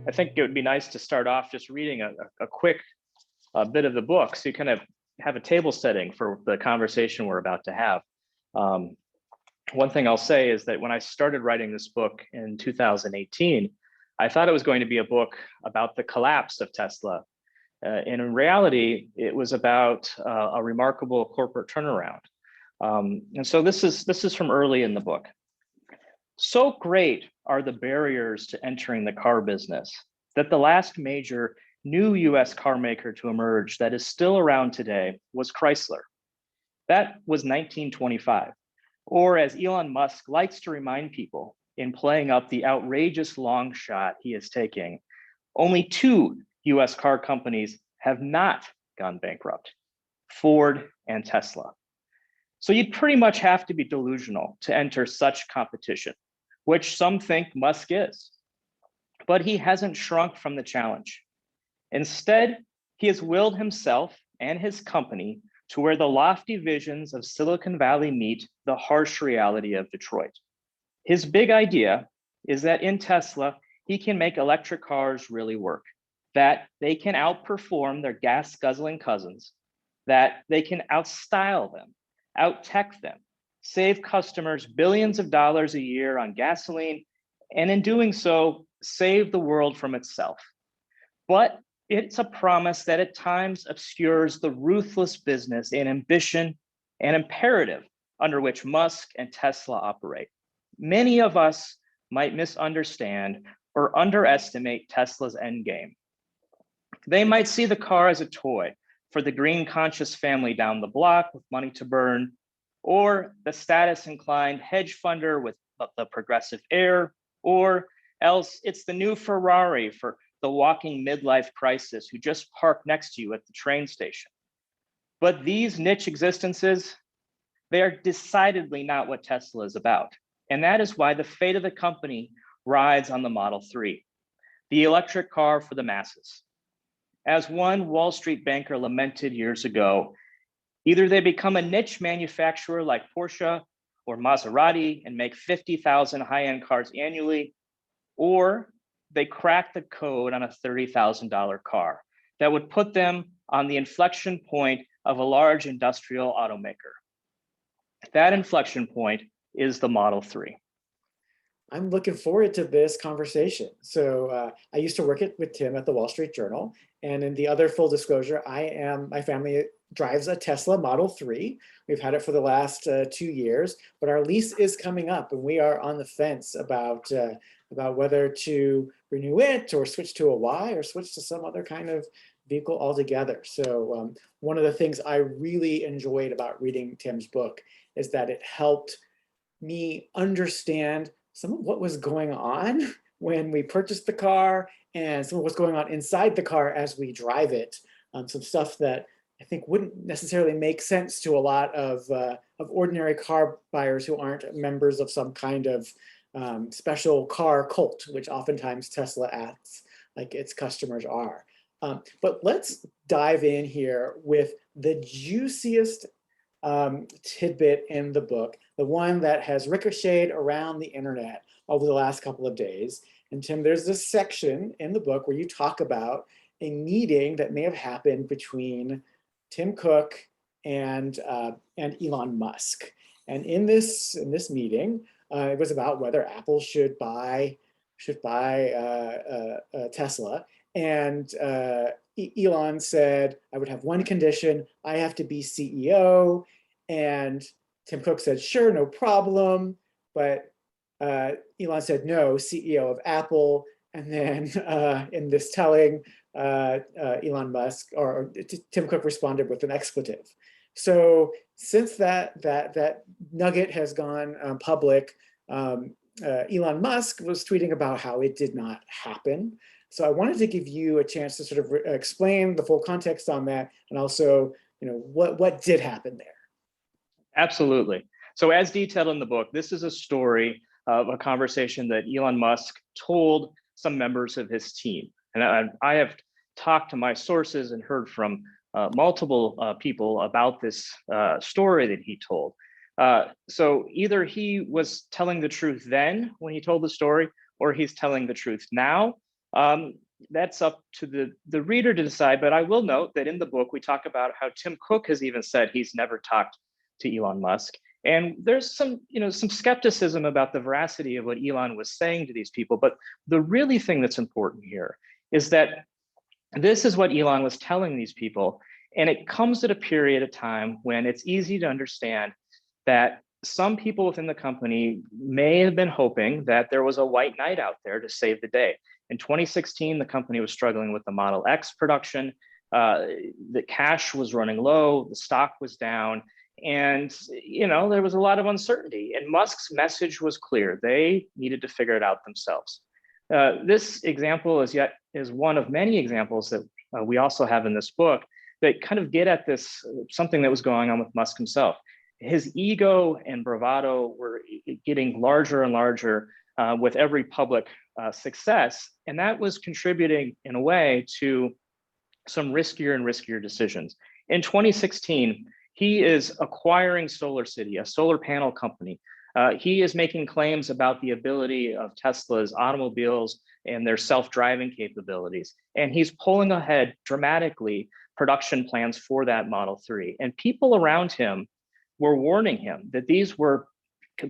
I think it would be nice to start off just reading a quick bit of the book, so you kind of have a table setting for the conversation we're about to have. One thing I'll say is that when I started writing this book in 2018, I thought it was going to be a book about the collapse of Tesla. And in reality, it was about a remarkable corporate turnaround. And so this is from early in the book. So great are the barriers to entering the car business that the last major new US car maker to emerge that is still around today was Chrysler. That was 1925. Or as Elon Musk likes to remind people in playing up the outrageous long shot he is taking, only two US car companies have not gone bankrupt, Ford and Tesla. So you'd pretty much have to be delusional to enter such competition, which some think Musk is. But he hasn't shrunk from the challenge. Instead, he has willed himself and his company to where the lofty visions of Silicon Valley meet the harsh reality of Detroit. His big idea is that in Tesla, he can make electric cars really work, that they can outperform their gas-guzzling cousins, that they can outstyle them, out-tech them, save customers billions of dollars a year on gasoline, and in doing so, save the world from itself. But it's a promise that at times obscures the ruthless business and ambition and imperative under which Musk and Tesla operate. Many of us might misunderstand or underestimate Tesla's endgame. They might see the car as a toy for the green conscious family down the block with money to burn, or the status inclined hedge funder with the progressive heir, or else it's the new Ferrari for the walking midlife crisis who just parked next to you at the train station. But these niche existences, they are decidedly not what Tesla is about. And that is why the fate of the company rides on the Model 3, the electric car for the masses. As one Wall Street banker lamented years ago, either they become a niche manufacturer like Porsche or Maserati and make 50,000 high-end cars annually, or they crack the code on a $30,000 car that would put them on the inflection point of a large industrial automaker. That inflection point is the Model 3. I'm looking forward to this conversation. So I used to work with Tim at the Wall Street Journal. And in the other full disclosure, my family drives a Tesla Model 3. We've had it for the last 2 years, but our lease is coming up and we are on the fence about whether to renew it or switch to a Y or switch to some other kind of vehicle altogether. So one of the things I really enjoyed about reading Tim's book is that it helped me understand some of what was going on when we purchased the car and some of what's going on inside the car as we drive it. Some stuff that I think wouldn't necessarily make sense to a lot of ordinary car buyers who aren't members of some kind of special car cult, which oftentimes Tesla acts like its customers are. But let's dive in here with the juiciest tidbit in the book, the one that has ricocheted around the internet over the last couple of days. And Tim, there's this section in the book where you talk about a meeting that may have happened between Tim Cook and Elon Musk. And in this meeting, it was about whether Apple should buy Tesla. And Elon said, I would have one condition, I have to be CEO. And Tim Cook said, sure, no problem. But Elon said, no, CEO of Apple. And then in this telling, Elon Musk or Tim Cook responded with an expletive. So since that nugget has gone public, Elon Musk was tweeting about how it did not happen. So I wanted to give you a chance to sort of explain the full context on that, and also, what did happen there. Absolutely. So as detailed in the book, this is a story of a conversation that Elon Musk told some members of his team. And I have talked to my sources and heard from multiple people about this story that he told. So either he was telling the truth then when he told the story, or he's telling the truth now. That's up to the reader to decide, but I will note that in the book, we talk about how Tim Cook has even said he's never talked to Elon Musk. And there's some skepticism about the veracity of what Elon was saying to these people. But the really thing that's important here is that this is what Elon was telling these people. And it comes at a period of time when it's easy to understand that some people within the company may have been hoping that there was a white knight out there to save the day. In 2016, the company was struggling with the Model X production. The cash was running low, the stock was down, and there was a lot of uncertainty. And Musk's message was clear: they needed to figure it out themselves. This example is one of many examples that we also have in this book that kind of get at this, something that was going on with Musk himself. His ego and bravado were getting larger and larger with every public success. And that was contributing in a way to some riskier and riskier decisions. In 2016, he is acquiring SolarCity, a solar panel company. He is making claims about the ability of Tesla's automobiles and their self-driving capabilities. And he's pulling ahead dramatically production plans for that Model 3. And people around him were warning him that these were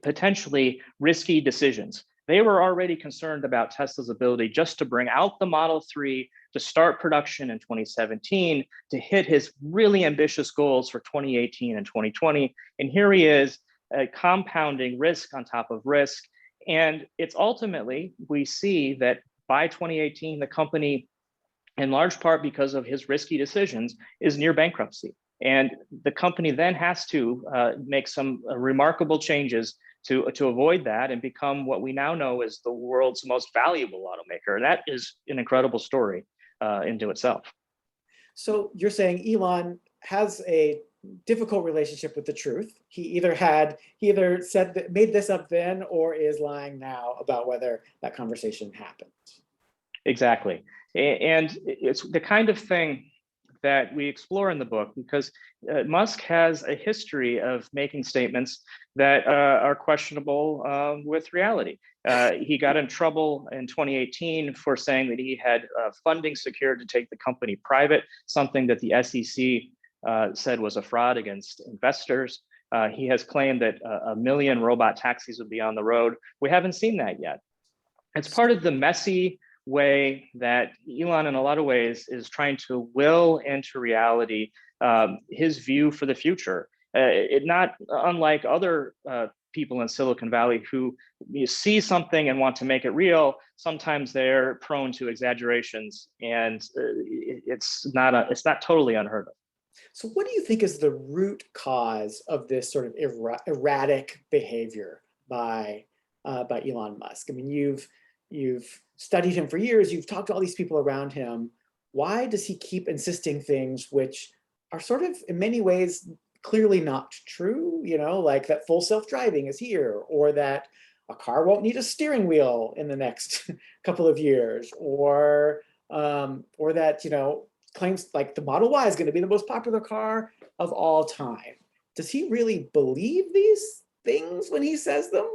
potentially risky decisions. They were already concerned about Tesla's ability just to bring out the Model 3, to start production in 2017, to hit his really ambitious goals for 2018 and 2020. And here he is, compounding risk on top of risk. And it's ultimately, we see that by 2018, the company, in large part because of his risky decisions, is near bankruptcy. And the company then has to make some remarkable changes to avoid that and become what we now know is the world's most valuable automaker. That is an incredible story into itself. So you're saying Elon has a difficult relationship with the truth. He either said that, made this up then, or is lying now about whether that conversation happened. Exactly. And it's the kind of thing that we explore in the book, because Musk has a history of making statements that are questionable with reality. He got in trouble in 2018 for saying that he had funding secured to take the company private, something that the SEC said was a fraud against investors. He has claimed that 1 million robot taxis would be on the road. We haven't seen that yet. It's part of the messy way that Elon, in a lot of ways, is trying to will into reality his view for the future. Not unlike other people in Silicon Valley who see something and want to make it real. Sometimes they're prone to exaggerations, and it's not totally unheard of. So what do you think is the root cause of this sort of erratic behavior by Elon Musk? I mean, you've studied him for years. You've talked to all these people around him. Why does he keep insisting things which are sort of, in many ways, clearly not true? Like that full self-driving is here, or that a car won't need a steering wheel in the next couple of years, or that claims like the Model Y is going to be the most popular car of all time. Does he really believe these things when he says them?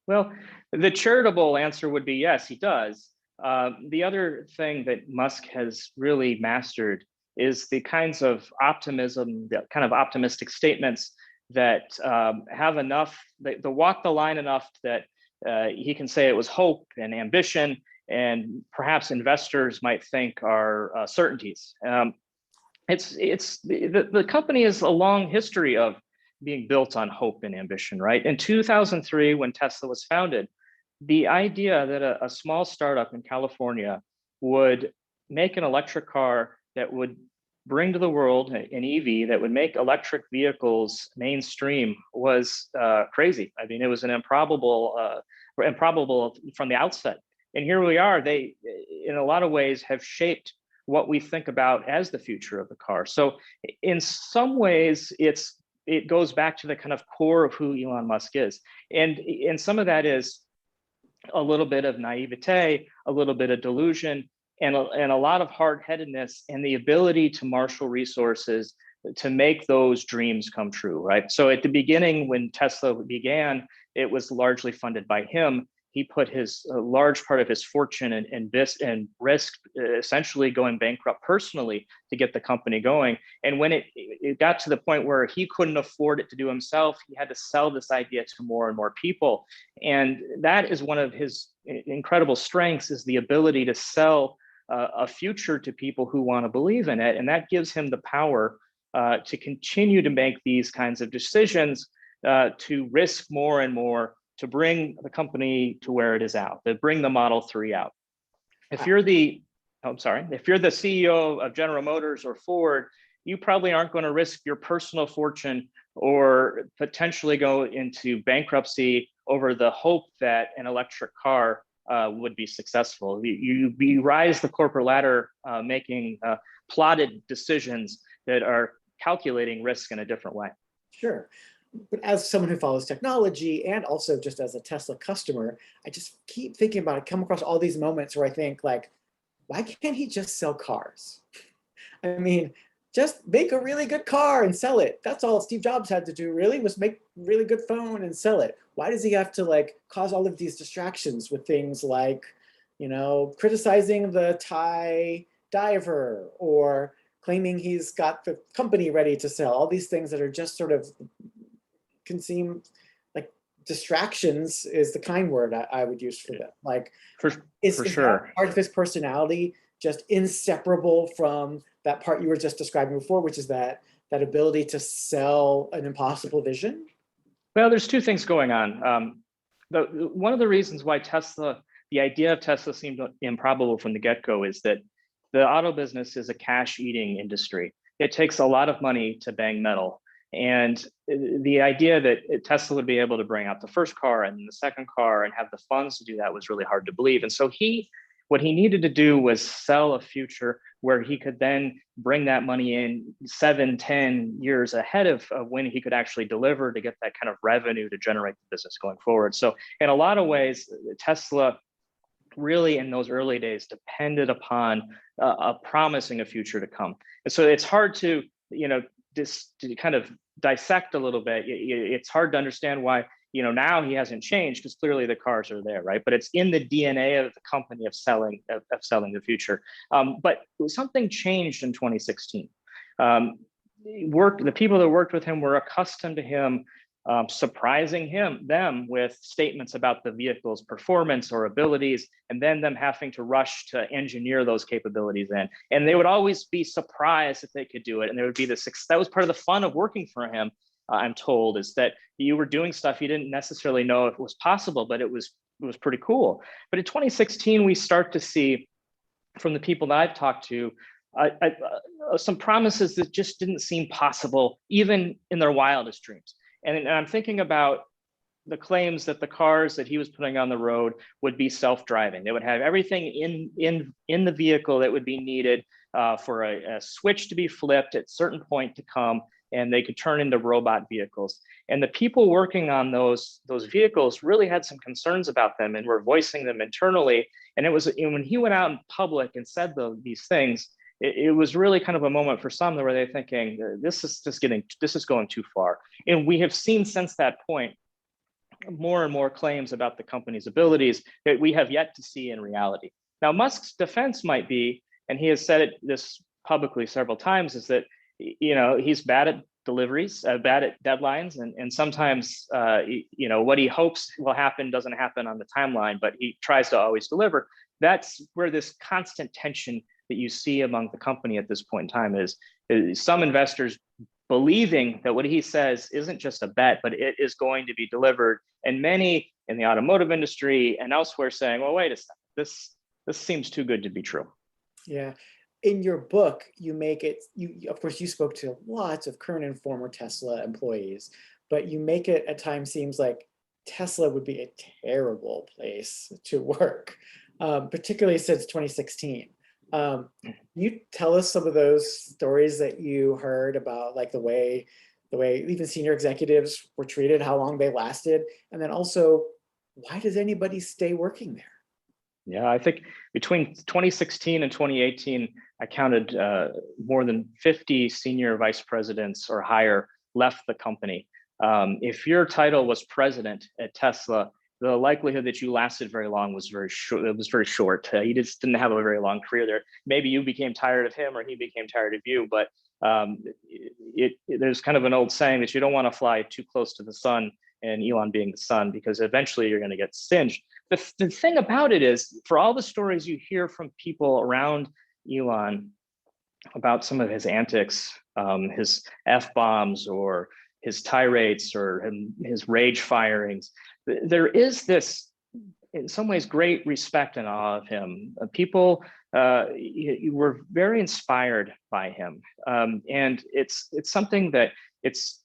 Well, the charitable answer would be yes, he does. The other thing that Musk has really mastered is the kinds of optimism, the kind of optimistic statements that have enough, they walk the line enough that he can say it was hope and ambition, and perhaps investors might think are certainties. The company has a long history of being built on hope and ambition, right? In 2003, when Tesla was founded, the idea that a small startup in California would make an electric car that would bring to the world an EV that would make electric vehicles mainstream was crazy. I mean, it was an improbable from the outset. And here we are. They, in a lot of ways, have shaped what we think about as the future of the car. So in some ways, it goes back to the kind of core of who Elon Musk is. And some of that is a little bit of naivete, a little bit of delusion, and a lot of hard-headedness, and the ability to marshal resources to make those dreams come true, right? So at the beginning, when Tesla began, it was largely funded by him. he put his a large part of his fortune and risk essentially going bankrupt personally to get the company going. And when it got to the point where he couldn't afford it to do himself, he had to sell this idea to more and more people. And that is one of his incredible strengths, is the ability to sell a future to people who want to believe in it. And that gives him the power to continue to make these kinds of decisions, to risk more and more, to bring the company to where it is out, to bring the Model 3 out. If you're the, if you're the CEO of General Motors or Ford, you probably aren't going to risk your personal fortune or potentially go into bankruptcy over the hope that an electric car would be successful. You rise the corporate ladder, making plotted decisions that are calculating risk in a different way. Sure. But as someone who follows technology and also just as a Tesla customer, I just keep thinking about it, come across all these moments where I think, like, why can't he just sell cars? I mean, just make a really good car and sell it. That's all Steve Jobs had to do, really, was make a really good phone and sell it. Why does he have to, like, cause all of these distractions with things like, you know, criticizing the Thai diver or claiming he's got the company ready to sell? All these things that are just sort of can seem like distractions is the kind word I would use for them. Like, is sure. Part of his personality just inseparable from that part you were just describing before, which is that ability to sell an impossible vision? Well, there's two things going on. One of the reasons why the idea of Tesla seemed improbable from the get-go is that the auto business is a cash-eating industry. It takes a lot of money to bang metal. And the idea that Tesla would be able to bring out the first car and the second car and have the funds to do that was really hard to believe. And so what he needed to do was sell a future where he could then bring that money in 7-10 years ahead of when he could actually deliver, to get that kind of revenue to generate the business going forward. So in a lot of ways, Tesla really in those early days depended upon promising a future to come. And so it's hard to, to kind of dissect a little bit. It's hard to understand why, now he hasn't changed, because clearly the cars are there, right? But it's in the DNA of the company of selling the future. But something changed in 2016. The people that worked with him were accustomed to him surprising them with statements about the vehicle's performance or abilities, and then them having to rush to engineer those capabilities in. And they would always be surprised if they could do it. And there would be that was part of the fun of working for him, I'm told, is that you were doing stuff you didn't necessarily know if it was possible, but it was pretty cool. But in 2016, we start to see from the people that I've talked to, some promises that just didn't seem possible, even in their wildest dreams. And I'm thinking about the claims that the cars that he was putting on the road would be self-driving. They would have everything in the vehicle that would be needed for a switch to be flipped at a certain point to come, and they could turn into robot vehicles. And the people working on those vehicles really had some concerns about them and were voicing them internally. And it was when he went out in public and said these things, it was really kind of a moment for some where they're thinking, this is going too far. And we have seen since that point more and more claims about the company's abilities that we have yet to see in reality. Now, Musk's defense might be, and he has said this publicly several times, is that he's bad at deliveries, bad at deadlines, and sometimes what he hopes will happen doesn't happen on the timeline, but he tries to always deliver. That's where this constant tension that you see among the company at this point in time is some investors believing that what he says isn't just a bet, but it is going to be delivered. And many in the automotive industry and elsewhere saying, well, wait a second, this seems too good to be true. Yeah. In your book, you of course, you spoke to lots of current and former Tesla employees, but you make it at times seems like Tesla would be a terrible place to work, particularly since 2016. You tell us some of those stories that you heard about, like the way even senior executives were treated, how long they lasted, and then also, why does anybody stay working there? Yeah, I think between 2016 and 2018, I counted more than 50 senior vice presidents or higher left the company. If your title was president at Tesla, the likelihood that you lasted very long was very short. It was very short. He just didn't have a very long career there. Maybe you became tired of him, or he became tired of you. But there's kind of an old saying that you don't want to fly too close to the sun, and Elon being the sun, because eventually you're going to get singed. The thing about it is, for all the stories you hear from people around Elon about some of his antics, his F-bombs or his tirades or his rage firings, there is this, in some ways, great respect and awe of him. People were very inspired by him. And it's something that it's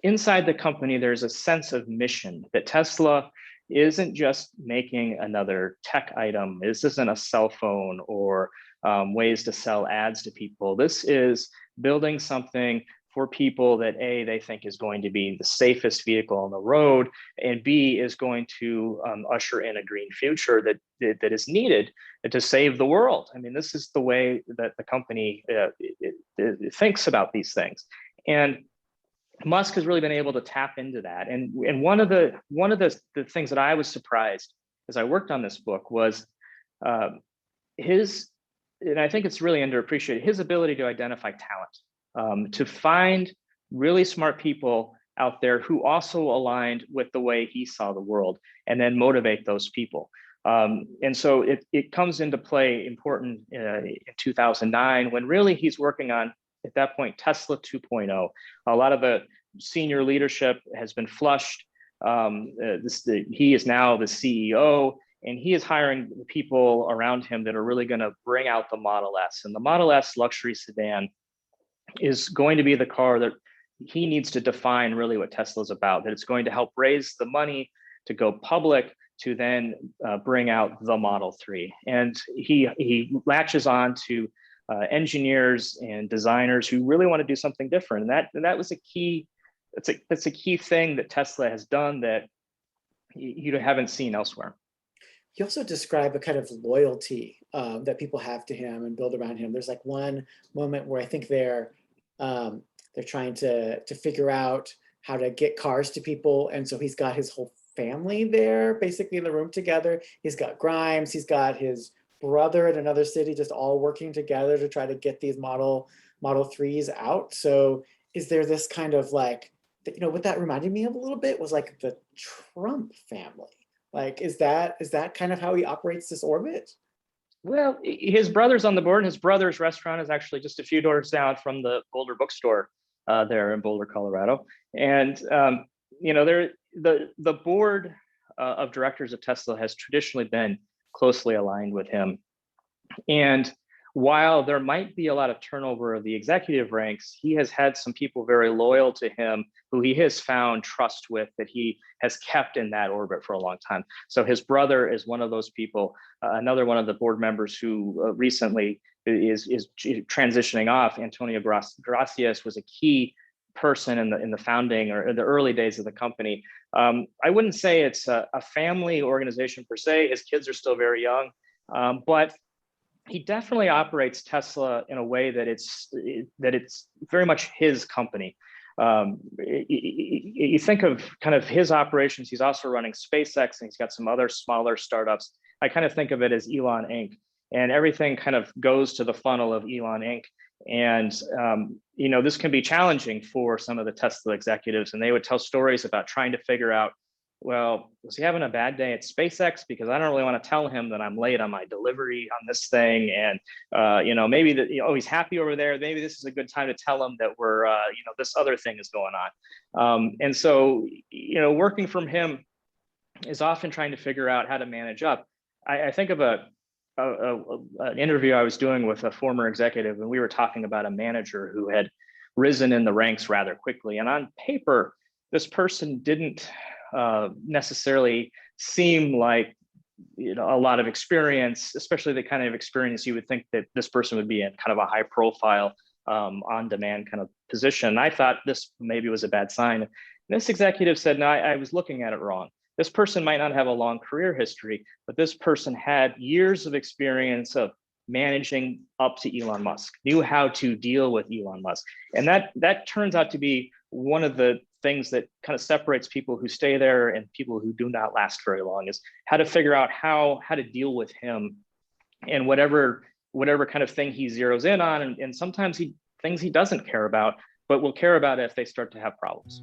inside the company, there's a sense of mission that Tesla isn't just making another tech item. This isn't a cell phone or ways to sell ads to people. This is building something for people that A, they think is going to be the safest vehicle on the road, and B, is going to usher in a green future that is needed to save the world. I mean, this is the way that the company it thinks about these things. And Musk has really been able to tap into that. And one of the things that I was surprised as I worked on this book was his, and I think it's really underappreciated, his ability to identify talent, to find really smart people out there who also aligned with the way he saw the world, and then motivate those people. And so it comes into play important in 2009, when really he's working on, at that point, Tesla 2.0. A lot of the senior leadership has been flushed. He is now the CEO, and he is hiring the people around him that are really going to bring out the Model S. And the Model S luxury sedan is going to be the car that he needs to define really what Tesla's about, that it's going to help raise the money to go public, to then bring out the Model 3. And he latches on to engineers and designers who really want to do something different. And that was a key, that's a key thing that Tesla has done that you haven't seen elsewhere. You also describe a kind of loyalty that people have to him and build around him. There's like one moment where I think they're trying to figure out how to get cars to people, and so he's got his whole family there, basically in the room together. He's got Grimes, he's got his brother in another city, just all working together to try to get these Model 3s out. So is there this kind of like, what that reminded me of a little bit was like the Trump family. Like, is that kind of how he operates this orbit? Well, his brother's on the board. His brother's restaurant is actually just a few doors down from the Boulder bookstore there in Boulder, Colorado. And the board of directors of Tesla has traditionally been closely aligned with him. And while there might be a lot of turnover of the executive ranks, he has had some people very loyal to him who he has found trust with, that he has kept in that orbit for a long time. So his brother is one of those people. Another one of the board members who recently is transitioning off, Antonio Gracias, was a key person in the founding or in the early days of the company. I wouldn't say it's a family organization per se. His kids are still very young, but he definitely operates Tesla in a way that it's very much his company. You think of kind of his operations. He's also running SpaceX, and he's got some other smaller startups. I kind of think of it as Elon Inc. And everything kind of goes to the funnel of Elon Inc. And this can be challenging for some of the Tesla executives, and they would tell stories about trying to figure out, well, was he having a bad day at SpaceX? Because I don't really want to tell him that I'm late on my delivery on this thing. And, maybe that, he's happy over there. Maybe this is a good time to tell him that we're, this other thing is going on. And so, working from him is often trying to figure out how to manage up. I think of an interview I was doing with a former executive, and we were talking about a manager who had risen in the ranks rather quickly. And on paper, this person didn't necessarily seem like a lot of experience, especially the kind of experience you would think that this person would be in kind of a high profile on-demand kind of position. I thought this maybe was a bad sign. And this executive said, no, I was looking at it wrong. This person might not have a long career history, but this person had years of experience of managing up to Elon Musk, knew how to deal with Elon Musk. And that turns out to be one of the things that kind of separates people who stay there and people who do not last very long, is how to figure out how to deal with him and whatever kind of thing he zeroes in on. And sometimes things he doesn't care about, but will care about if they start to have problems.